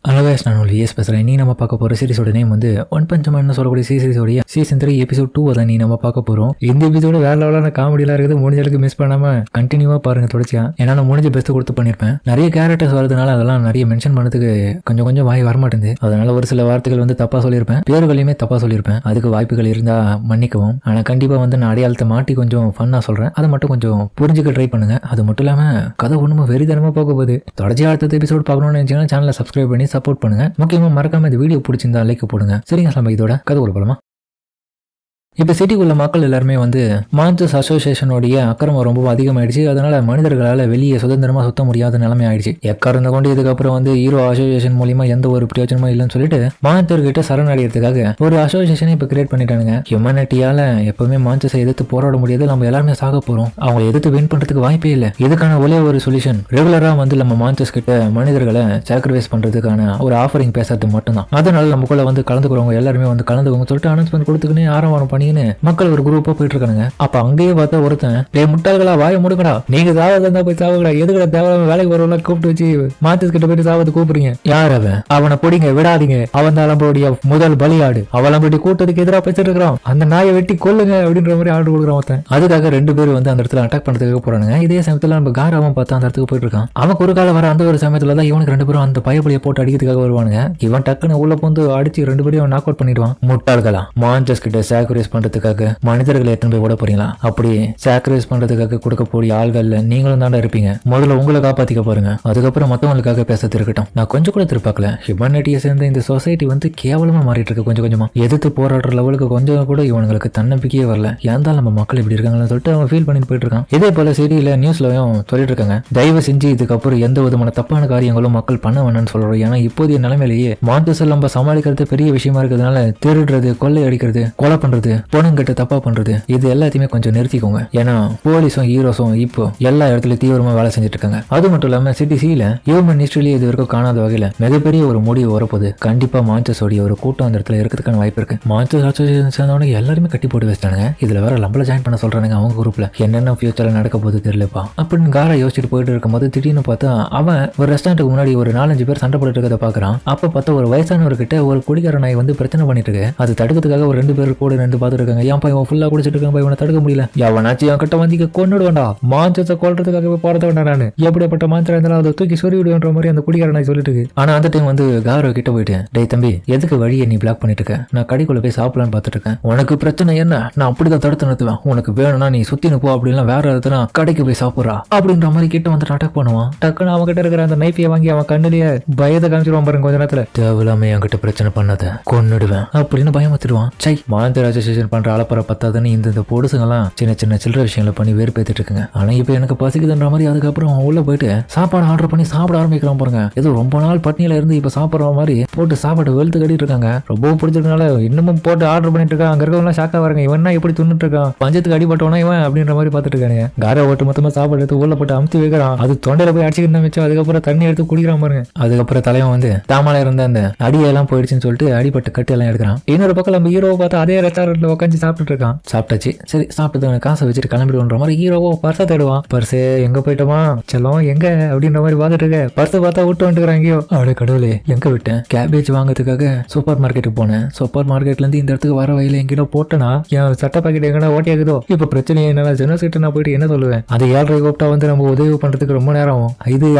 Hello guys, நான் ஒரு ES பேசுகிறேன். நீ நம்ம பார்க்க போகிற சீரிஸோட நேம் வந்து ஒன் பஞ்ச் மேன் சொல்லக்கூடிய சீரிஸோடைய சீசன் 3 எபிசோட் 2 தான் நீ நம்ம பார்க்க போகிறோம். இந்த எபிசோட வேற லெவலான காமெடியெலாம் இருக்குது. முடிஞ்சளவுக்கு மிஸ் பண்ணாமல் கண்டினியூவாக பாருங்க தொடர்ச்சியா. ஏன்னா நான் முடிஞ்ச பெஸ்ட்டு கொடுத்து பண்ணியிருப்பேன். நிறைய கேரக்டர்ஸ் வரதுனால அதெல்லாம் நிறைய மென்ஷன் பண்ணதுக்கு கொஞ்சம் வாய் வரமாட்டேங்குது. அதனால ஒரு சில வார்த்தைகள் வந்து தப்பாக சொல்லியிருப்பேன், பேர்களையுமே தப்பாக சொல்லியிருப்பேன். அதுக்கு வாய்ப்புகள் இருந்தால் மன்னிக்கவும். ஆனால் கண்டிப்பாக வந்து நான் அடையாளத்தை மாட்டி கொஞ்சம் ஃபன்னாக சொல்கிறேன். அதை மட்டும் கொஞ்சம் புரிஞ்சுக்க ட்ரை பண்ணுங்க. அது மட்டும் இல்லாமல் கதை ஒன்றும் வெறிதனமாக போக போகுது. தொடர்ச்சியாக அடுத்த எபிசோட் பார்க்கணும்னு நினச்சிங்கன்னா சேனலை சப்ஸ்கிரைப் பண்ணி சப்போர்ட் பண்ணுங்க. முக்கியமா மறக்காம இந்த வீடியோ பிடிச்சிருந்தா லைக் போடுங்க. சரிங்க, நம்ம இதோட கதை ஒரு பலமா. இப்போ சிட்டிக்குள்ள மக்கள் எல்லாருமே வந்து மான்சஸ் அசோசியேஷனுடைய அக்கிரமம் ரொம்ப அதிகமாயிடுச்சு. அதனால மனிதர்களால் வெளியே சுதந்திரமா சுத்த முடியாத நிலைமை ஆயிடுச்சு. எக்காரந்த கொண்டு இதுக்கப்புறம் வந்து ஹீரோ அசோசியேஷன் மூலியமா எந்த ஒரு பிரயோஜனமும் இல்லைன்னு சொல்லிட்டு மான்சர்கிட்ட சரணடைகிறதுக்காக ஒரு அசோசியேஷனை இப்போ கிரியேட் பண்ணிட்டானுங்க. ஹியூமனிட்டியால எப்பவுமே மான்சஸை எதிர்த்து போராட முடியாது. நம்ம எல்லாருமே சாக போறோம். அவங்க எதிர்த்து வின் பண்றதுக்கு வாய்ப்பே இல்லை. இதுக்கான ஒரே ஒரு சொல்யூஷன் ரெகுலரா வந்து நம்ம மான்சஸ் கிட்ட மனிதர்களை சாக்ரிஃபைஸ் பண்றதுக்கான ஒரு ஆஃபரிங் பேசுறது மட்டும்தான். அதனால நமக்குள்ள வந்து கலந்துக்கிறவங்க எல்லாருமே வந்து கலந்துக்கோங்க சொல்லிட்டு அனௌன்ஸ்மெண்ட் கொடுத்துக்கினே ஆரம்பம் பண்ணி மக்கள் ஒரு குரூப்பா போயிட்டு இருக்கானுங்க. அப்ப அங்கேயே பார்த்தா ஒருத்தன், முட்டாள்களா வாய முடுக்கடா, நீங்க சாவதா போய் சாவுகடா, எதுக்கட தேவையில்லாம வேலைக்கு வரவங்கள கூப்பிட்டு வச்சு மாத்திஸ் கிட்ட போயிட்டு சாவது கூப்பிடுறீங்க. யார் அவன்? அவனை பிடிங்க, விடாதீங்க, அவன் தான் நம்மளுடைய முதல் பலியாடு, அவன் நம்மளுடைய கூட்டத்துக்கு எதிராக பேசிட்டு இருக்கிறான், அந்த நாயை வெட்டி கொல்லுங்க அப்படின்ற மாதிரி ஆர்டர் கொடுக்குறான் ஒருத்தன். அதுக்காக ரெண்டு பேரும் வந்து அந்த இடத்துல அட்டாக் பண்றதுக்கு போறானுங்க. இதே சமயத்துல நம்ம காராவன் பார்த்தா அந்த இடத்துக்கு போயிட்டு இருக்கான். அவன் ஒரு காலம் வர அந்த ஒரு சமயத்துல தான் இவனுக்கு ரெண்டு பேரும் அந்த பயப்பலியை போட்டு அடிக்கிறதுக்காக வருவானுங்க. இவன் டக்குன்னு உள்ள போந்து அடிச்சு ரெண்டு பேரும் நாக் அவுட் பண்ணிடுவான். முட்டாள்களா, மான்சஸ் கிட்ட சாக்ரிஃபைஸ் பண்றதுக்காக மனிதர்களை எத்தனை போய் ஓட போறீங்களா? அப்படி சாக்ரிஃபைஸ் பண்றதுக்காக கொடுக்கக்கூடிய ஆள்கள்ல நீங்களும் தாண்டா இருப்பீங்க. முதல்ல உங்களை காப்பாத்திக்க பாருங்க, அதுக்கப்புறம் மத்தவங்களுக்காக பேச இருக்கட்டும். நான் கொஞ்சம் கூட திருப்பாக்கல. ஹியூமனிட்டியை சேர்ந்த இந்த சொசைட்டி வந்து கேவலமா மாறிட்டு இருக்கு. கொஞ்சமா எதிர்த்து போராடுற லெவலுக்கு கொஞ்சம் கூட இவங்களுக்கு தன்னம்பிக்கையே வரல. ஏன்தான் நம்ம மக்கள் இப்படி இருக்காங்கன்னு சொல்லிட்டு அவன் ஃபீல் பண்ணிட்டு போயிட்டு இருக்கான். இதே போல செய்தியில நியூஸ்லயும் சொல்லிட்டு இருக்காங்க, தயவு செஞ்சு இதுக்கப்புறம் எந்த விதமான தப்பான காரியங்களும் மக்கள் பண்ண வேணும்னு சொல்றோம். ஏன்னா இப்போதைய நிலைமையிலேயே மான்சஸ் நம்ம சமாளிக்கிறது பெரிய விஷயமா இருக்கிறதுனால திருடுறது, கொள்ளை அடிக்கிறது, கொலை பண்றது, பொண்ணுங்கிட்ட தப்பா பண்றது, இது எல்லாத்தையுமே கொஞ்சம் நிறுத்திக்கோங்க. ஏன்னா போலீஸும் ஹீரோஸும் இப்போ எல்லா இடத்துலயும் தீவிரமா வேலை செஞ்சுட்டு இருக்காங்க. அது மட்டும் இல்லாம சிட்டி சில ஹியூமன் ஹிஸ்டரியில இது வரைக்கும் காணாத வகையில மிகப்பெரிய ஒரு முடிவு வரப்போகுது. கண்டிப்பா மான்சஸோடைய ஒரு கூட்டம் அந்த இடத்துல இருக்கிறதுக்கான வாய்ப்பு இருக்கு. மான்சஸ் அசோசியேஷன் சேர்ந்தவங்க எல்லாருமே கட்டி போட்டு வச்சிட்டானுங்க. இதுல வேற நம்மள ஜாயின் பண்ண சொல்றானுங்க. அவங்க குரூப்ல என்னென்ன ஃபியூச்சர்ல நடக்க போகுது தெரியலப்பா அப்படின்னு காரா யோசிச்சுட்டு போயிட்டு இருக்கும்போது திடீர்னு பார்த்தா அவன் ஒரு ரெஸ்டாரண்ட்டுக்கு முன்னாடி ஒரு 4-5 பேர் சண்டை போட்டு இருக்கிறத பாக்குறான். அப்ப பார்த்தா ஒரு வயசானவர்கிட்ட ஒரு குடிகார நாய் வந்து பிரச்சனை பண்ணிட்டு இருக்கு. அது தடுக்கிறதுக்காக ஒரு 2 பேர் கூட நின்று பார்த்துட்டு இருக்காங்க. ஏன் இவன் ஃபுல்லா குடிச்சிட்டு இருக்கான், இவனை தடுக்க முடியல, எவனாச்சும் என் கிட்ட வந்து கொண்டு வேண்டாம், மான்சஸை கொல்றதுக்காகவே போறத வேண்டாம், நான் எப்படிப்பட்ட மான்சரா இருந்தாலும் அதை தூக்கி சொறி விடுவேன்ற மாதிரி அந்த குடிகார நாய் சொல்லிட்டு இருக்கு. ஆனா அந்த டைம் வந்து காரோ கிட்ட போயிட்டு, டேய் தம்பி, எதுக்கு வழியை நீ பிளாக் பண்ணிட்டு இருக்க? நான் கடைக்குள்ள போய் சாப்பிடலான்னு பார்த்துட்டு இருக்கேன். உனக்கு பிரச்சனை என்ன? நான் அப்படிதான் தடுத்து நிறுத்துவேன். உனக்கு வேணும்னா நீ சுத்தி போ, அப்படின்னா வேற இடத்துல கடைக்கு போய் சாப்பிட்றா அப்படின்ற மாதிரி கிட்ட வந்து அட்டாக் பண்ணுவான். டக்குன்னு அவன் கிட்ட இருக்கிற அந்த நைஃபியை வாங்கி அவன் கண்ணிலேயே பயத்தை காமிச்சிருவான் பாருங்க. கொஞ்ச நேரத்துல தேவையில்லாம என்கிட்ட பிரச்சனை பண்ணாத, கொன்னுடுவேன் அப்படின்னு பயமுத்துருவான். சை, மான்சர் அசோசியேஷன் பண்ற அளப்பற பத்தாதுன்னு இந்த பொடுசுங்கெல்லாம் சின்ன சின்ன சில்லற விஷயங்களை பண்ணி வெறுப்பேத்திட்டு இருக்குங்க. ஆனா இப்ப எனக்கு பசிக்குதுன்ற மாதிரி அதுக்கப்புறம் அவன் உள்ள போயிட்டு சாப்பாடு ஆர்டர் பண்ணி சாப்பிட ஆரம்பிக்கிறான் பாருங்க. ஏதோ ரொம்ப நாள் பட்னியில இருந்து இப்ப சாப்பிடுற மாதிரி போட்டு சாப்பாடு வெளுத்து கட்டிட்டு இருக்காங்க. ரொம்ப பிடிச்சிருக்கனால இன்னமும் போட்டு ஆர்டர் பண்ணிட்டு இருக்கான். அங்க இருக்கவங்க ஷாக்கா வராங்க, இவன் எப்படி துண்ணுட்டு இருக்கான், பஞ்சத்துக்கு அடிபட்டவனா இவன் அப்படின்ற மாதிரி பாத்துட்டு இருக்காங்க. காரை ஓட்டு மொத்தமா சாப்பாடு எடுத்து உள்ள போட்டு அமுத்தி வைக்கிறான். அது தொண்டையில போய் அடிச்சுக்கிட்டு வச்சோம். அதுக்கப்புறம் தண்ணி எடுத்து குடிக்கிறான் பாருங்க. அதுக்கப்புறம் தலைவன் வந்து தாமலை இருந்த அந்த அடியெல்லாம் போயிடுச்சுன்னு சொல்லிட்டு அடிப்பட்டு கட்டு எல்லாம் எடுக்கிறான். இன்னொரு பக்கம் நம்ம ஹீரோவை பார்த்தா அதே ரெஸ்டாரண்ட்ல உட்காந்து சாப்பிட்டு இருக்கான். சாப்பிட்டாச்சு, சரி சாப்பிட்டு காசை வச்சுட்டு கிளம்பிடுன்ற மாதிரி ஹீரோவோ பர்ஸை தேடுவான். பர்ஸே எங்க போயிட்டோமா செல்லம் எங்க அப்படின்ற மாதிரி பார்த்துட்டு இருக்க. பர்ஸை பார்த்தா விட்டு வந்துட்டுறான். எங்கேயோ அவளே கடவுளே எங்க விட்டேன்? கேபேஜ் வாங்குறதுக்காக சூப்பர் மார்க்கெட்டுக்கு போனேன். சூப்பர் மார்க்கெட்ல இருந்து இந்த இடத்துக்கு வர வயல எங்கேயோ போட்டேனா என் சட்டை பாக்கெட் எங்கன்னா ஓட்டியாக்குதோ. இப்ப பிரச்சனை என்னன்னா ஜெனரல் கிட்ட நான் போயிட்டு என்ன சொல்லுவேன்? அது 7:30 கூப்பிட்டா வந்து நம்ம உதவி பண்றதுக்கு ரொம்ப நேரம் ஆகும்.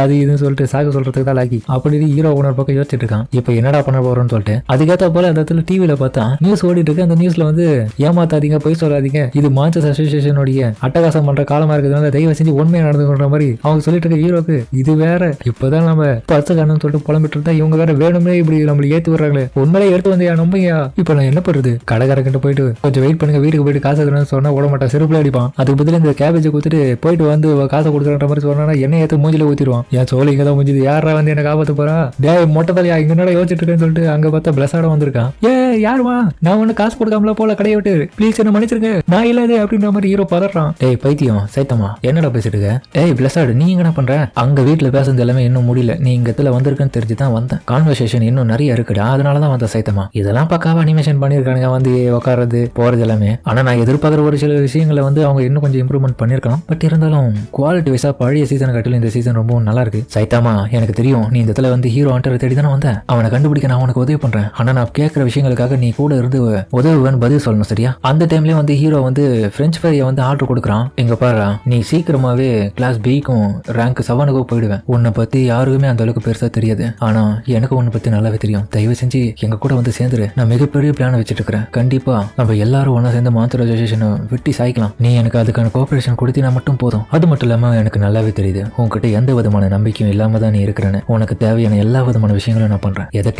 அது இதுன்னு சொல்லிட்டு சாக சொல்றதுக்கு தான் லாக்கி அப்படின்னு ஹீரோ உணர் பக்கம் யோசிச்சுட்டு இருக்கான். இப்ப என்னடா பண்ண போறோம்னு சொல்லிட்டு அதுக்கேற்ற போல அந்த இடத்துல டிவியில பார்த்தா நியூஸ் ஓடிட்டு இருக்கு. அந்த நியூஸ்ல வந்து ஏமாத்தாதீங்க, போய் சொல்லாதீங்க, இது மான்சஸ் அசோசியேஷனுடைய அட்டகாசம் பண்ற காலமா இருக்கிறதுனால தயவு செஞ்சு உண்மையா நடந்துன்ற மாதிரி அவங்க சொல்லிட்டு இருக்க ஹீரோக்கு. இது வேற இப்பதான் நம்ம பர்ஸ் காணும்னு சொல்லிட்டு புலம்பிட்டு இருந்தா இவங்க வேற வேணுமே இப்படி நம்மள ஏத்தி விடுறாங்களே. உண்மையிலே எடுத்து வந்தியா நம்பையா? இப்ப நான் என்ன பண்றது? கடைக்காரங்கிட்ட போயிட்டு கொஞ்சம் வெயிட் பண்ணுங்க, வீட்டுக்கு போயிட்டு காசு எடுக்கணும்னு சொன்னா ஓட மாட்டான், செருப்புல அடிப்பான். அதுக்கு பதில் இந்த கேபேஜை கொடுத்துட்டு போயிட்டு வந்து காசை கொடுக்குற மாதிரி சொன்னா என்ன ஏத்து மூஞ்சில ஊத்திடுவான். என் சோழி இங்கதான் மூஞ்சிது, யாரா வந்து என்ன காப்பாத்து போறா? டே மொட்டை தலையா இங்க யோசிச்சுட்டு இருக்கேன்னு சொல்லிட்டு அங்க பார்த்தா பிளஸாட வந்திருக்கான். ஏ யாருமா? நான் ஒண்ணு காசு கொடுக்காமல போல கடை கடையை விட்டு ப்ளீஸ் என்ன மன்னிச்சிருங்க நான் இல்லாதே அப்படின்ற மாதிரி ஹீரோ பதறான். டேய் பைத்தியம் சைத்தமா என்னடா பேசிட்டு இருக்க? ஏய் பிளஸாடு நீ என்ன பண்ற? அங்க வீட்டுல பேசுறது எல்லாமே இன்னும் முடியல, நீ இங்க இடத்துல வந்திருக்குன்னு தெரிஞ்சுதான் வந்தேன். கான்வர்சேஷன் இன்னும் நிறைய இருக்குடா, அதனாலதான் வந்த சைத்தமா. இதெல்லாம் பக்காவா அனிமேஷன் பண்ணிருக்கானுங்க, வந்து உட்கார்றது போறது எல்லாமே. ஆனா நான் எதிர்பார்க்குற ஒரு சில விஷயங்களை வந்து அவங்க இன்னும் கொஞ்சம் இம்ப்ரூவ்மெண்ட் பண்ணிருக்கலாம். பட் இருந்தாலும் குவாலிட்டி வைஸா பழைய சீசன் கட்டில இந்த சீசன் ரொம்ப நல்லா இருக்கு. சைத்தாமா எனக்கு தெரியும் நீ இந்த இடத்துல வந்து ஹீரோ ஹண்டரை தேடி தானே வந்த, அவனை கண்டுபிடிக்க நான் உனக்கு உதவி பண்றேன். ஆனா நான் கேட்கிற விஷயங்களுக்காக நீ கூட இருந்து உதவுவேன்னு பதில் சொல்லணும் சரியா? அந்த டைம்லயே வந்து ஹீரோ வந்து பிரெஞ்ச் ஃப்ரையை வந்து ஆர்டர் கொடுக்குறான். எங்க பாரு நீ சீக்கிரமாவே கிளாஸ் பிக்கும் ரேங்க் 7க்கும் போயிடுவேன். உன்னை பத்தி யாருக்குமே அந்த அளவுக்கு பெருசா தெரியாது, ஆனா எனக்கு உன்னை பத்தி நல்லாவே தெரியும். தயவு செஞ்சு எங்க கூட வந்து சேர்ந்துரு. நான் மிகப்பெரிய பிளான் வச்சுட்டு இருக்கிறேன். கண்டிப்பா நம்ம எல்லாரும் ஒன்னா சேர்ந்து மான்ஸ்டர் அசோசியேஷனை வெட்டி சாய்க்கலாம். நீ எனக்கு அதுக்கான கோஆபரேஷன் கொடுத்தீங்கன்னா மட்டும் போதும். அது மட்டும் இல்லாம எனக்கு நல்லாவே தெரியுது உன்கிட்ட எந்த விதமான நம்பிக்கையும் இல்லாம தான் நீ இருக்கிறேன்னு. உனக்கு தேவையான எல்லா விதமான விஷயங்களும் நான் பண்றேன். எதை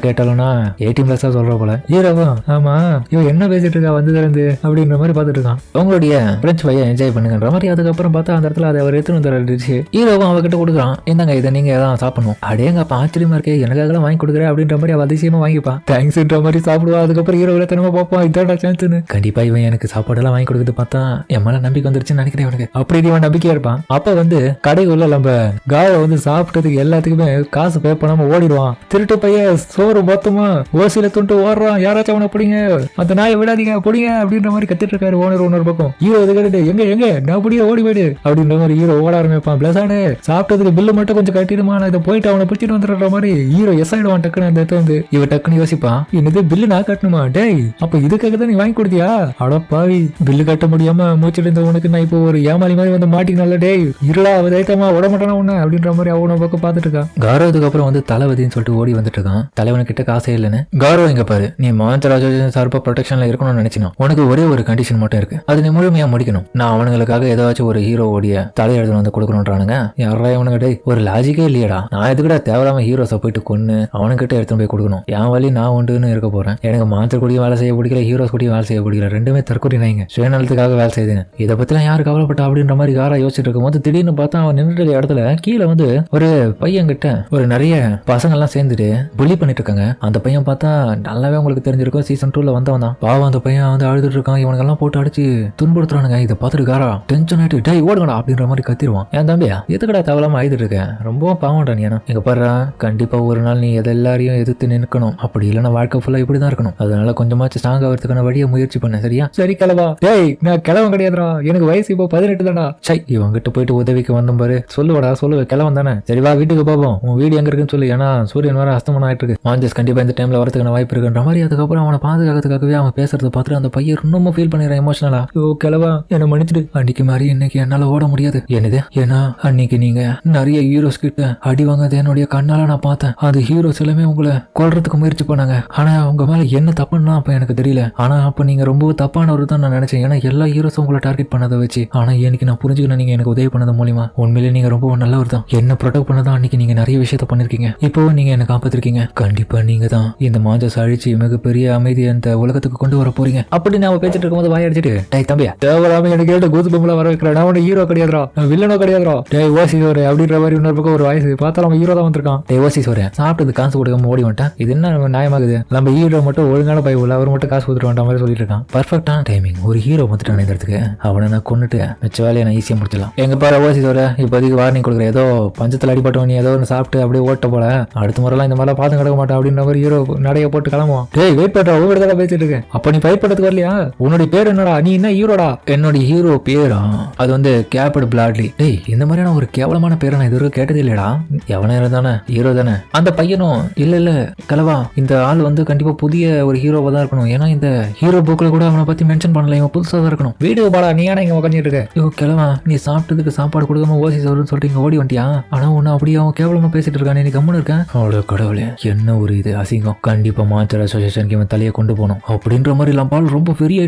கேட்டாலும்னா 18+ சொல்ற போல. ஹீரோவா ஆமா இவன் என்ன பேசிட்டு இருக்கா வந்ததுல இருந்து அப்படின்ற மாதிரி பாத்துட்டு இருக்கான். உங்களுடைய பிரெஞ்ச் ஃப்ரையை என்ஜாய் பண்ணுங்கன்ற மாதிரி. அதுக்கப்புறம் பார்த்தா அந்த இடத்துல அதை அவர் எடுத்துன்னு வந்துருச்சு. ஹீரோவும் அவகிட்ட கொடுக்குறான், இந்தாங்க இதை நீங்க தான் சாப்பிடணும். அடேங்க அப்ப ஆச்சரியமா இருக்கே, எனக்காக வாங்கி கொடுக்குறேன் அப்படின்ற மாதிரி அவ அதிசயமா வாங்கிப்பான். தேங்க்ஸ்ன்ற மாதிரி சாப்பிடுவா. அதுக்கப்புறம் ஹீரோ தினமும் பார்ப்பான், இதோட சான்ஸ்னு. கண்டிப்பா இவன் எனக்கு சாப்பாடெல்லாம் வாங்கி கொடுக்குறது பார்த்தா என் மேல நம்பிக்கை வந்துருச்சுன்னு நினைக்கிறேன் அவனுக்கு. அப்படி இவன் நம்பிக்கையா இருப்பான். அப்ப வந்து கடைக்குள்ள நம்ம காவை வந்து சாப்பிட்டதுக்கு எல்லாத்துக்குமே காசு பே பண்ணாம ஓடிடுவான். திருட்டு பையன் சோறு மொத்தமா ஓசியில துண்டு ஓடுறான். யாராச்சும் அவனை பிடிங்க, அந்த நாயை விடாதீங்க பிடிங்க அப்படின்ற மாதிரி கத்திட்டு இருக்காரு ஓனர். ஒன்னொரு பக்கம் ஹீரோ இது கேட்டு எங்க நான் பிடிக்க ஓடி போயிடு அப்படின்ற மாதிரி ஹீரோ ஓட ஆரம்பிப்பான். பிளஸானு சாப்பிட்டதுக்கு பில்லு மட்டும் கொஞ்சம் கட்டிடுமா, நான் இதை போயிட்டு அவனை பிடிச்சிட்டு வந்துடுற மாதிரி ஹீரோ எஸ் ஆயிடுவான். டக்குன்னு அந்த இடத்துல வந்து இவ டக்குன்னு யோசிப்பான், என்னது பில்லு நான் கட்டணுமா? டேய் அப்ப இதுக்காக தான் நீ வாங்கி கொடுத்தியா? அட பாவி, பில்லு கட்ட முடியாம மூச்சிட்டு இருந்த உனக்கு நான் இப்போ ஒரு ஏமாளி மாதிரி வந்து மாட்டினால. டேய் இருளா அவதாயத்தமா விட மாட்டானா உன்ன அப்படின்ற மாதிரி அவனை பக்கம் பார்த்துட்டு இருக்கான். காரோதுக்கு அப்புறம் வந்து தளபதினு சொல்லிட்டு ஓடி வந்துட்டு இருக்கான். தலைவனு கிட்ட காசே இல்லைன்னு. காரோ இங்க பாரு, நீ மான்ஸ்டர் அசோசியேஷன் சார்பா ப்ரொடெக்ஷன்ல இருக்கணும்னு நினைச்சினா உனக்கு ஒரே ஒரு கண்டிஷன் மட்டும் இருக்கு, அது நீ முழுமையா முடிக்கணும். நான் அவனுங்களுக்காக ஏதாச்சும் ஒரு ஹீரோ ஓடிய தலையெழுத்து வந்து கொடுக்கணும்ன்றானுங்க. யாரா இவனுங்க? டேய் ஒரு லாஜிக்கே இல்லையடா. நான் எதுக்கூட தேவையில்லாம ஹீரோஸை போயிட்டு கொன்னு அவனுக்கிட்ட எடுத்துன்னு போய் கொடுக்கணும். என் வழி நான் உண்டுன்னு இருக்க போறேன். எனக்கு மான்ஸ்டர் கூடிய வேலை செய்ய பிடிக்கல, ஹீரோஸ் கூடிய வேலை செய்ய பிடிக்கல. ரெண்டுமே தற்கொலை நாய்ங்க, சுயநலத்துக்காக வேலை செய்யுதுன்னு. இதை பத்திலாம் யாரு கவலைப்பட்டா அப்படின்ற மாதிரி காரா யோசிச்சுட்டு இருக்கும் போது திடீர்னு பார்த்தா அவன் நின்றுட்டு இருக்க இடத்துல கீழே வந்து ஒரு பையன் கிட்ட ஒரு நிறைய பசங்க எல்லாம் சேர்ந்துட்டு புலி பண்ணிட்டு இருக்காங்க. அந்த பையன் பார்த்தா நல்லாவே உங்களுக்கு தெரிஞ்சிருக்கும், சீசன் 2ல வந்தவன் தான். பாவம் அந்த பையன் வந்து அழுதுட்டு இருக்கான். இவனுக்கெல்லாம் போட்டு அடிச்சு துன்புறுத்துறானுங்க. இதை பார்த்துட்டு காரா டென்ஷன் ஆயிட்டு டேய் ஓடுங்கடா அப்படின்ற மாதிரி கத்திடுவான். ஏன் தம்பியா எதுக்கடா தேவலாம அழுதுட்டு இருக்கேன், ரொம்ப பாவம்டா நீ. எங்க பாரு கண்டிப்பா ஒரு நாள் நீ எதை எல்லாரையும் எதிர்த்து நிற்கணும், அப்படி இல்லைன்னா வாழ்க்கை ஃபுல்லா இப்படிதான் இருக்கணும். அதனால கொஞ்சமாச்சு ஸ்ட்ராங் ஆகிறதுக்கான வழியை முயற்சி பண்ண சரியா? சரி கிளவா. டேய் நான் கிளவன் கிடையாதுடா, எனக்கு வயசு இப்போ 18 தானா. சை இவங்கிட்ட போயிட்டு உதவிக்கு வந்த பாரு. சொல்லுவாடா சொல்லுவ கிளவன் தானே. சரி வா வீட்டுக்கு போவோம், உன் வீடு எங்க இருக்குன்னு சொல்லு. ஏன்னா சூரியன் வர அஸ்தமனம் ஆயிட்டு இருக்கு. மாஞ்சஸ் கண்டிப்பா இந்த டைம்ல வரதுக்கான வாய்ப்பு இருக்குன்ற மாதிரி. அதுக்கப்புறம் அவனை பாதுகாக்கிறதுக்காகவே அவன் பேசுறதை பார்த்துட்டு அந்த பையன் இன்னமும் ஃபீல் பண்ணிடுறான் எமோஷனலா. ஓ கிளவா என்ன மன்னிச்சிடு, அன்னைக்கு மாதிரி இன்னைக்கு என்னால ஓட முடியாது. என்னது? ஏன்னா அன்னைக்கு நீங்க நிறைய ஹீரோஸ் கிட்ட அடி வாங்காத என்னுடைய கண்ணால நான் பார்த்தேன். அது ஹீரோஸ் எல்லாமே உங்களை கொல்றதுக்கு முயற்சி பண்ணாங்க. ஆனா உங்க மேல என்ன தப்புன்னா அப்ப எனக்கு தெரியல. ஆனா அப்ப நீங்க ரொம்ப தப்பானவர் தான் நான் நினைச்சேன். ஏன்னா எல்லா ஹீரோஸும் உங்களை டார்கெட் பண்ணதை வச்சு. ஆனா எனக்கு நான் புரிஞ்சுக்கணும், நீங்க எனக்கு உதவி பண்ணது மூலியமா உண்மையிலே நீங்க ரொம்ப நல்லவர் தான். என்ன ப்ரொடெக்ட் பண்ணதான் அன்னைக்கு நீங்க நிறைய விஷயத்த பண்ணிருக்கீங்க. இப்போ நீங்க என்ன காப்பாத்திருக்கீங்க. கண்டிப்பா நீங்க தான் இந்த மாஞ்சஸ் அழிச்சு மிகப்பெரிய அமைதி அந்த உலகத்துக்கு கொண்டு வர போறீங்க அப்படின்னு நான் பேசிட்டு இருக்கும்போது வாய் அடிச்சிட்டு டேய் தம்பியா தேவராம எனக்கு கேட்டு கூத்து பொம்பளை வர வைக்கிறேன். நான் ஒன்று ஹீரோ கிடையாதுரா, வில்லனோ கிடையாதுரா. டேய் ஓசி சோறு அப்படின்ற மாதிரி இன்னொரு பக்கம் ஒரு வயசு பார்த்தா நம்ம ஹீரோ தான் வந்திருக்கான். டேய் ஓசி சோறு சாப்பிட்டது காசு கொடுக்காம ஓடி வந்துட்டேன். இது என்ன நியாயமாகுது? நம்ம ஹீரோ மட்டும் ஒழுங்கான பைபிள், அவர் மட்டும் காசு கொடுத்துட்டு வந்த மாதிரி சொல்லிட்டு இருக்கான். பர்ஃபெக்டான டைமிங். ஒரு ஹீரோ வந்துட்டான் இந்த இடத்துக்கு. அவனை நான் கொண்டுட்டு மிச்ச வேலையை நான் ஈஸியாக முடிச்சிடலாம். எங்க பாரு ஓசி சோறு இப்போதைக்கு வார்னிங் கொடுக்குறேன். ஏதோ பஞ்சத்தில் அடிப்பட்டவன் நீ ஏதோ ஒன்று சாப்பிட்டு அப்படியே ஓட்ட போல, அடுத்த முறைலாம் இந்த மாதிரிலாம் பார்த்து கிடக்க மாட்டான் அப்படின்ற மாதிரி ஹீரோ நடைய போட்டு கிளம்புவான். டேய் வெயிட் பண்றா, உங்ககிட்ட தான் பேசிட்டு இருக்கேன். அப்ப நீ ஃபைட் பண்றதுக்கு வரலையா? உன்னுடைய பேர் என்னடா? நீ என்ன ஹீரோடா? என்னுடைய ஹீரோ பேரா அது வந்து கேப்ட் பிளாட்லி. டேய் இந்த மாதிரியான ஒரு கேவலமான பேரை நான் இதுவரை கேட்டதே இல்லடா. எவனா இருந்தானே ஹீரோ தானே. அந்த பையனும் இல்ல கலவா இந்த ஆள் வந்து கண்டிப்பா புதிய ஒரு ஹீரோவா தான் இருக்கணும். ஏன்னா இந்த ஹீரோ புக்ல கூட அவனை பத்தி மென்ஷன் பண்ணல. இவன் புதுசா தான் இருக்கணும். வீடியோ பாடா நீ ஏன்னா இங்க உட்காந்துட்டு இருக்க? ஐயோ கிழவா நீ சாப்பிட்டதுக்கு சாப்பாடு கொடுக்காம ஓசி சோறுன்னு சொல்லிட்டு இங்க ஓடி வந்துட்டியா? ஆனா உன்னை அப்படியே அவன் கேவலமா பேசிட்டு இருக்கானே, நீ கம்முன்னு இருக்கேன். அவ்வளோ கடவுளே என்ன ஒரு இது அசிங்கம். கண்டிப்பா மான்ஸ்டர் அசோசியேஷனுக்கு இவன் தலையை கொண்டு போகணும் அப்படின்ற மாதிரி எல்லாம் பால் ரொம்ப பெரிய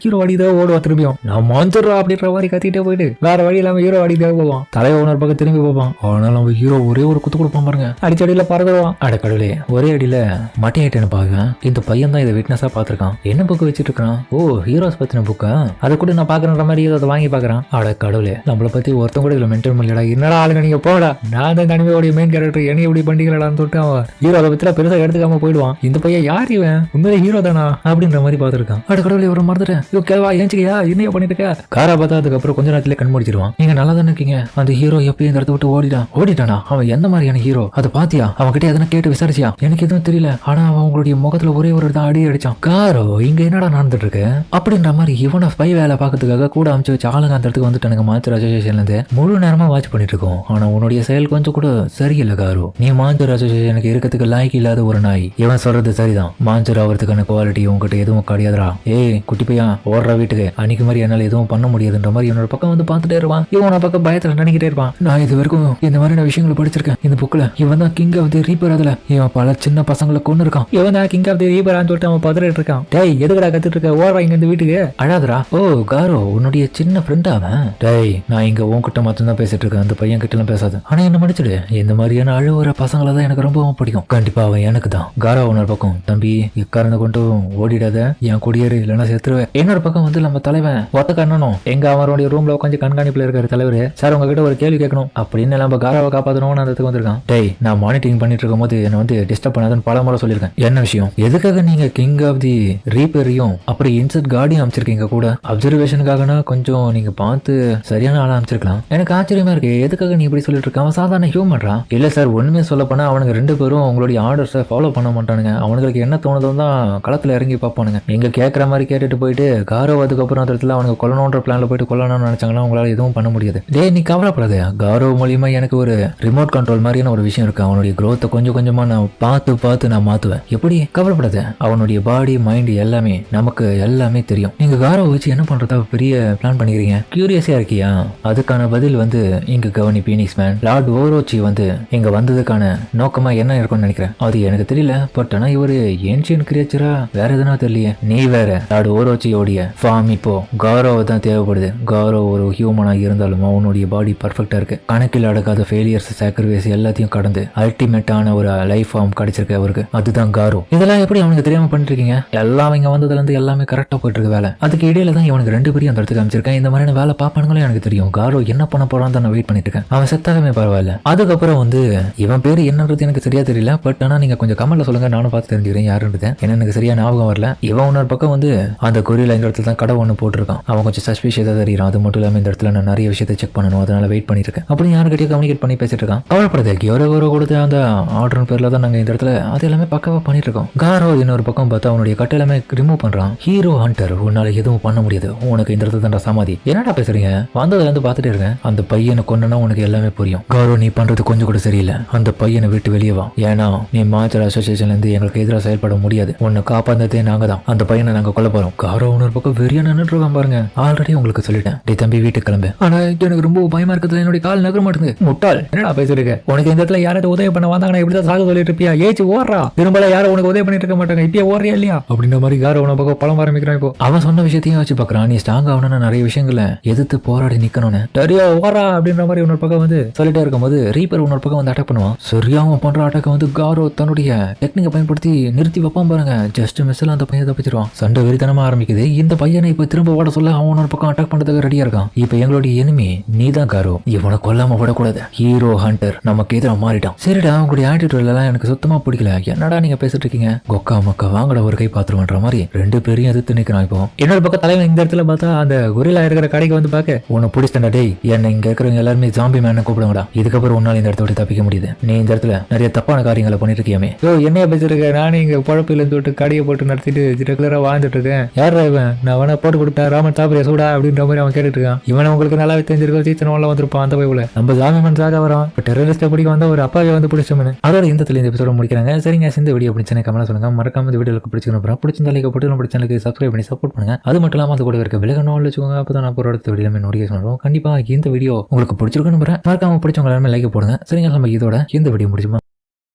ஹீரோ வாடிதான் ஓடுவா. திரும்பியும் நான் மான்ஸ்டர் அப்படின்ற மாதிரி கத்திட்டே போயிட்டு வேற வழி இல்லாம ஹீரோ வாடிதான் போவான். தலைவர் ஓனர் பக்கம் திரும்பி போவான். ஆனால் நம்ம ஹீரோ ஒரே ஒரு குத்து கொடுப்பான் பாருங்க, அடிச்சடியில பறந்துடுவான். அட கடவுளே ஒரே அடியில மட்டை ஆயிட்டேன்னு பாக்குவேன். இந்த பையன் தான் இதை விட்னஸா பாத்துருக்கான். என்ன புக்கு வச்சிட்டு இருக்கான்? ஓ ஹீரோஸ் பத்தின புக்கா? அதை கூட நான் பாக்குற மாதிரி அதை வாங்கி பாக்குறான். அட கடவுளே நம்மளை பத்தி ஒருத்தன் கூட இதுல மென்ஷன் பண்ணலடா. என்னடா ஆளுங்க நீங்க போடா, நான் தான் தனிமையோடைய மெயின் கேரக்டர், என்ன இப்படி பண்ணிக்கலான்னு சொல்லிட்டு அவன் ஹீரோ அதை பத்தி பெருசா எடுத்துக்காம போயிடுவான். இந்த பையன் யார் இவன், உண்மையிலே ஹீரோ தானா அப்படின்ற மாதிரி பார்த்துருக்கான். அட கடவுளே இவரை மறந்துட்டேன். ஐயோ கேவா ஏஞ்சிக்கையா என்னையா பண்ணிட்டு இருக்க? காரா பார்த்தா அதுக்கப்புறம் கொஞ்ச நேரத்திலே கண் முடிச்சிருவான். நீங்க நல்லா தானே இருக்கீங்க? அந்த ஹீரோ எப்பயும் இந்த இடத்த விட்டு ஓடிட்டானா? அவன் எந்த மாதிரியான ஹீரோ அதை பாத்தியா? அவன் கிட்ட எதனா கேட்டு விசாரிச்சியா? எனக்கு எதுவும் தெரியல. ஆனா அவன் உங்களுடைய முகத்துல ஒரே ஒரு தான் அடி அடிச்சான். காரோ இங்க என்னடா நடந்துட்டு இருக்கு அப்படின்ற மாதிரி இவனை ஸ்பை வேலை பார்க்கறதுக்காக கூட அமைச்சு வச்சு ஆளுங்க அந்த இடத்துக்கு வந்துட்டானுங்க. மான்சர் அசோசியேஷன்ல இருந்து முழு நேரமா வாட்ச் பண்ணிட்டு இருக்கோம். ஆனா உன்னுடைய செயல் கொஞ்சம் கூட சரியில்லை காரோ. நீ மான்சர் அசோசியேஷனுக்கு இருக்கிறதுக்கு லாய்க்கு இல்லாத ஒரு நாய். இவன் சொல்றது சரிதான். மான்சர் ஆகிறதுக்கான குவாலிட்டி உங்ககிட்ட எதுவும் கிடையாதுடா. ஏய் குட்டி பையா ஓடுற வீட்டுக்கு அன்னைக்கு மாதிரி என்னால எதுவும் பண்ண முடியாதுன்ற மாதிரி என்னோட பக்கம் வந்து பார்த்துட்டே இருப்பான். இவனோட பக்கம் பயத்துல நினைக்கிட்டே இருப்பான். நான் இது வரைக்கும் இந்த மாதிரியான விஷயங்களை படிச்சிருக்கேன் இந்த புக்ல. இவன் தான் கிங் ஆஃப் தி ரீப்பர். அதுல இவன் பல சின்ன பசங்களை கொண்டு இருக்கான். இவன் தான் கிங் ஆஃப் தி ரீப்பர் சொல்லிட்டு அவன் பதறிட்டு இருக்கான். டேய் எதுக்கடா கத்துட்டு இருக்க? ஓடுறா இங்க இந்த வீட்டுக்கு. அழாதரா. ஓ காரோ உன்னுடைய சின்ன ஃப்ரெண்டா அவன்? டேய் நான் இங்க உன்கிட்ட மட்டும் தான் பேசிட்டு இருக்கேன். அந்த பையன் கிட்ட எல்லாம் பேசாத. ஆனா என்ன மன்னிச்சிடு. இந்த மாதிரியான அழுவுற பசங்களை தான் எனக்கு ரொம்பவும் பிடிக்கும். கண்டிப்பா அவன் எனக்கு தான். காரோ உன்னோட பக்கம் தம்பி இக்காரனை கொண்டு ஓடிடாத, என் குடியேறு இல்லைன்னா செத்துருவேன். என்னோட பக்கம் வந்து நம்ம தலைவன் ஒத்த கண்ணனும் எங்க அவருடைய ரூம்ல உட்காந்து கண்காணிப்புல இருக்காரு தலைவர். சார் உங்ககிட்ட ஒரு கேள்வி கேட்கணும் அப்படின்னு நம்ம காராவை காப்பாற்றணும்னு அந்த வந்திருக்கான். டேய் நான் மானிட்டரிங் பண்ணிட்டு இருக்கும் போது என்ன வந்து டிஸ்டர்ப் பண்ணாதுன்னு பல முறை சொல்லியிருக்கேன். என்ன விஷயம்? எதுக்காக நீங்க கிங் ஆஃப் தி ரீப்பரையும் அப்படி இன்செர்ட் கார்டியும் அமைச்சிருக்கீங்க கூட? அப்சர்வேஷனுக்காகனா கொஞ்சம் நீங்க பார்த்து சரியான ஆளா அமைச்சிருக்கலாம். எனக்கு ஆச்சரியமா இருக்கு. எதுக்காக நீ இப்படி சொல்லிட்டு இருக்க? அவன் சாதாரண ஹியூமன்ரா. இல்ல சார் ஒண்ணுமே சொல்ல போனா அவனுக்கு ரெண்டு பேரும் உங்களுடைய ஆர்டர்ஸை ஃபாலோ பண்ண மாட்டானுங்க. அவனுக்கு என்ன தோணுதோ தான் களத்துல இறங்கி பார்ப்பானுங்க. நீங்க கேட்கற மாதிரி கேட்டுட்டு போயிட்டு காரோ அதுக்கப்புறம் அந்த இடத்துல அவனுக்கு கொல்லணுன்ற பிளான்ல போயிட்டு கொல்லணும்னு நினைச்சாங்கன்னா உங்களால எதுவும் பண்ண முடியாது. டேய் நீ கவலைப்படாத. காரோ மூலியமா எனக்கு ஒரு ரிமோட் கண்ட்ரோல் மாதிரியான ஒரு விஷயம் இருக்கு. அவனுடைய growth கொஞ்சம் கொஞ்சமா நான் பார்த்து நான் மாத்துவேன். எப்படி? கவலைப்படாத. அவனுடைய பாடி மைண்ட் எல்லாமே நமக்கு எல்லாமே தெரியும். நீங்க காரோ வச்சு என்ன பண்றதா பெரிய பிளான் பண்ணிக்கிறீங்க? கியூரியஸா இருக்கியா? அதுக்கான பதில் வந்து இங்க கவனி பீனிக்ஸ் மேன். லார்ட் ஓரோச்சி வந்து இங்க வந்ததுக்கான நோக்கமா என்ன இருக்கும்னு நினைக்கிறேன். அது எனக்கு தெரியல. பட் ஆனா இவரு ஏன்ஷியன் கிரியேச்சரா வேற எதுனா தெரியலையே. நீ வேற. லார்ட் ஓரோச்சியோடைய ஃபார்ம் இப்போ காரோவை தான் தேவைப்படுது. காரோ ஒரு ஹியூமனா இருந்தாலும் அவனுடைய பாடி பர்ஃபெக்டா இருக்கு. கணக்கில் அடக்காத ஃபெயிலியர்ஸ் சாக்ரிஃபைஸ் எல்லாத்தையும் கடந்து அல்டிமேட்டான ஒரு லைஃப் ஃபார்ம் கிடைச்சிருக்கு அவருக்கு. அதுதான் காரோ. இதெல்லாம் எப்படி அவனுக்கு தெரியாம பண்ணிட்டு இருக்கீங்க? எல்லாம் இங்க வந்ததுல இருந்து எல்லாமே கரெக்டா போயிட்டு இருக்கு வேலை. அதுக்கு இடையில தான் இவனுக்கு ரெண்டு பேரும் அந்த இடத்துக்கு அமைச்சிருக்கேன். இந்த மாதிரியான வேலை பாப்பானுங்களும் எனக்கு தெரியும். காரோ என்ன பண்ண போறான்னு தான் நான் வெயிட் பண்ணிட்டு இருக்கேன். அவன் செத்தாகவே பரவாயில்ல. அதுக்கப்புறம் வந்து இவன் பேரு என்னன்றது எனக்கு சரியா தெரியல. பட் ஆனா நீங்க கொஞ்சம் கமெண்ட்ல சொல்லுங்க, நானும் பார்த்து தெரிஞ்சுக்கிறேன் யாருன்றது. ஏன்னா எனக்கு சரியா ஞாபகம் வரல. இவன் இன்னொரு பக்கம் வந்து அந்த கொரியில இந்த இடத்துல தான் கடை ஒன்று போட்டிருக்கான். அவன் கொஞ்சம் சஸ்பீஷியஸா தெரியும். அது மட்டும் இல்லாம இந்த இடத்துல நான் நிறைய விஷயத்தை செக் பண்ணணும். அதனால வெயிட் பண்ணிட்டு இருக்கேன். அப்படின்னு யாருக்கிட்டயும் கம்யூனிகேட் பண்ணி பேசிட்டு இருக்கான். கவலைப்படாத. எவரோ கொடுத்த அந்த ஆர்டர் பேர்ல தான் நாங்க இந்த இடத்துல அது எல்லாமே பக்கவா பண்ணிட்டு இருக்கோம். காரோ இன்னொரு பக்கம் பார்த்தா அவனுடைய கட்டை எல்லாமே ரிமூவ் பண்றான். ஹீரோ ஹண்டர் உன்னால எதுவும் பண்ண முடியாது. உனக்கு இந்த இடத்துல தான் சமாதி. என்னடா பேசுறீங்க? வந்ததுல இருந்து பார்த்துட்டே இருக்கேன். அந்த பையனை கொண்டனா உனக்கு எல்லாமே புரியும். காரோ நீ பண்றது கொஞ்சம் கூட சரியில்லை. அந்த பையனை விட்டு வெளியே வா. ஏன்னா நீ மாச்சர் அசோசியேஷன்ல இருந்து எங்களுக்கு எதிராக செயல்பட முடியாது. உன்னை காப்பாந்ததே நாங்க தான். அந்த பையனை நாங்க கொல்ல போறோம். காரோ இன்னொரு பக்கம் வெறியா நின்றுட்டு இருக்கான் பாருங்க. ஆல்ரெடி உங்களுக்கு சொல்லிட்டேன். டே தம்பி வீட்டுக்கு கிளம்பு. ஆனா எனக்கு ரொம்ப பயமா இருக்கிறது என்னுடைய கால் நகர மாட்டேங்குது. முட்டாள் என்னடா பேசிருக்க? உனக்கு இந்த இடத்துல யாராவது உதவி பண்ண வந்தாங்கன்னா இப்படிதான் சாக சொல்லிட்டு இருப்பியா? ஏச்சு ஓடுறா. திரும்பல யாரும் உனக்கு உதவி பண்ணிட்டு இருக்க மாட்டாங்க. இப்பயே ஓடுறியா இல்லையா அப்படின்ற மாதிரி காரோ உன பக்கம் பழம் ஆரம்பிக்கிறான். இப்போ அவன் சொன்ன விஷயத்தையும் வச்சு பாக்குறான். நீ ஸ்ட்ராங் ஆகணும்னா நிறைய விஷயங்களை எதிர்த்து போராடி நிக்கணும்னு. சரியா ஓடுறா அப்படின்ற மாதிரி உன்னொரு பக்கம் வந்து சொல்லிட்டே இருக்கும்போது ரீப்பர் உன்னொரு பக்கம் வந்து அட்டாக் பண்ணுவான். சரியா அவன் பண்ற அட்டாக் வந்து காரோ தன்னுடைய டெக்னிக்கை பயன்படுத்தி நிறுத்தி வைப்பான் பாருங்க. ஜஸ்ட் மிஸ்ல அந்த பையன் தப்பிச்சிருவான். சண்டை வெறித்தனமா ஆரம்பிக்குது. இந்த பையனை இப்ப திரும்ப ஓட சொல்ல அவன் ஒரு பக்கம் அட்டாக் பண்றதுக்கு ரெடியா இருக்கான். இப்ப எங்களுடைய எனிமி நீதான் காரோ. இவனை கொல்லாம விடக்கூடாது. ஹீரோ ஹண்டர் நமக்கு எதிராக மாறிட்டான். சரிடா உங்களுடைய ஆட்டிடியூட் எல்லாம் எனக்கு சுத்தமா பிடிக்கல. என்னடா நீங்க பேசிட்டு இருக்கீங்க? கொக்கா மக்கா வாங்கட ஒரு கை பாத்துருவன்ற மாதிரி ரெண்டு பேரையும் எதிர்த்து நிக்கிறான். இப்போ இன்னொரு பக்கம் தலைவன் இந்த இடத்துல பார்த்தா அந்த கொரில்லா இருக்கிற கடைக்கு வந்து பாக்க உன்னை பிடிச்சிட்டா. டேய் என்ன இங்க இருக்கிறவங்க எல்லாருமே ஜாம்பி மேன் கூப்பிடுங்கடா. இதுக்கப்புறம் உன்னால இந்த இடத்த விட்டு தப்பிக்க முடியுது. நீ இந்த இடத்துல நிறைய தப்பான காரியங்களை பண்ணிட்டு இருக்கியாமே. யோ என்னைய பேசிருக்க? நானே இங்க பழப்பில இருந்து கடையை போட்டு நடத்திட்டு ரெகுலரா வாழ்ந்துட்டு இருக்கேன். யாரா இவன்? நான் வேணா போட்டு கொடுத்தேன் ராமன் சாப்பிட சூடா அப்படின்ற மாதிரி அவன் கேட்டுட்டு இருக்கான். இவனை உங்களுக்கு நல்லாவே தெரிஞ்சிருக்கோம். சீசன் ஒன்ல வந்திருப்பான் அந்த போய் நம்ம ஜாமீன் சாக வரோம். இப்போ டெரரிஸ்ட பிடிக்க வந்த ஒரு அப்பாவை வந்து பிடிச்சோம்னு அதோட இந்த எபிசோட முடிக்கிறாங்க. சரிங்க இந்த வீடியோ பிடிச்சா கமெண்ட் சொல்லுங்க. மறக்காம இந்த வீடியோக்கு பிடிச்சிருந்தா பிடிச்சிருந்தா லைக் போட்டு நம்ம சேனலுக்கு சப்ஸ்கிரைப் பண்ணி சப்போர்ட் பண்ணுங்க. அது மட்டும் இல்லாம அது கூட இருக்க விலகணும் வச்சுக்கோங்க. அப்பதான் நான் போற அடுத்த வீடியோ நோட்டிஃபிகேஷன் வரும். கண்டிப்பா இந்த வீடியோ உங்களுக்கு பிடிச்சிருக்குன்னு நம்புறேன். மறக்காம பிடிச்சவங்க எல்லாருமே லைக் போடுங்க. சரிங்க நம்ம இதோட இந்த வீடியோ முடிச்சுமா.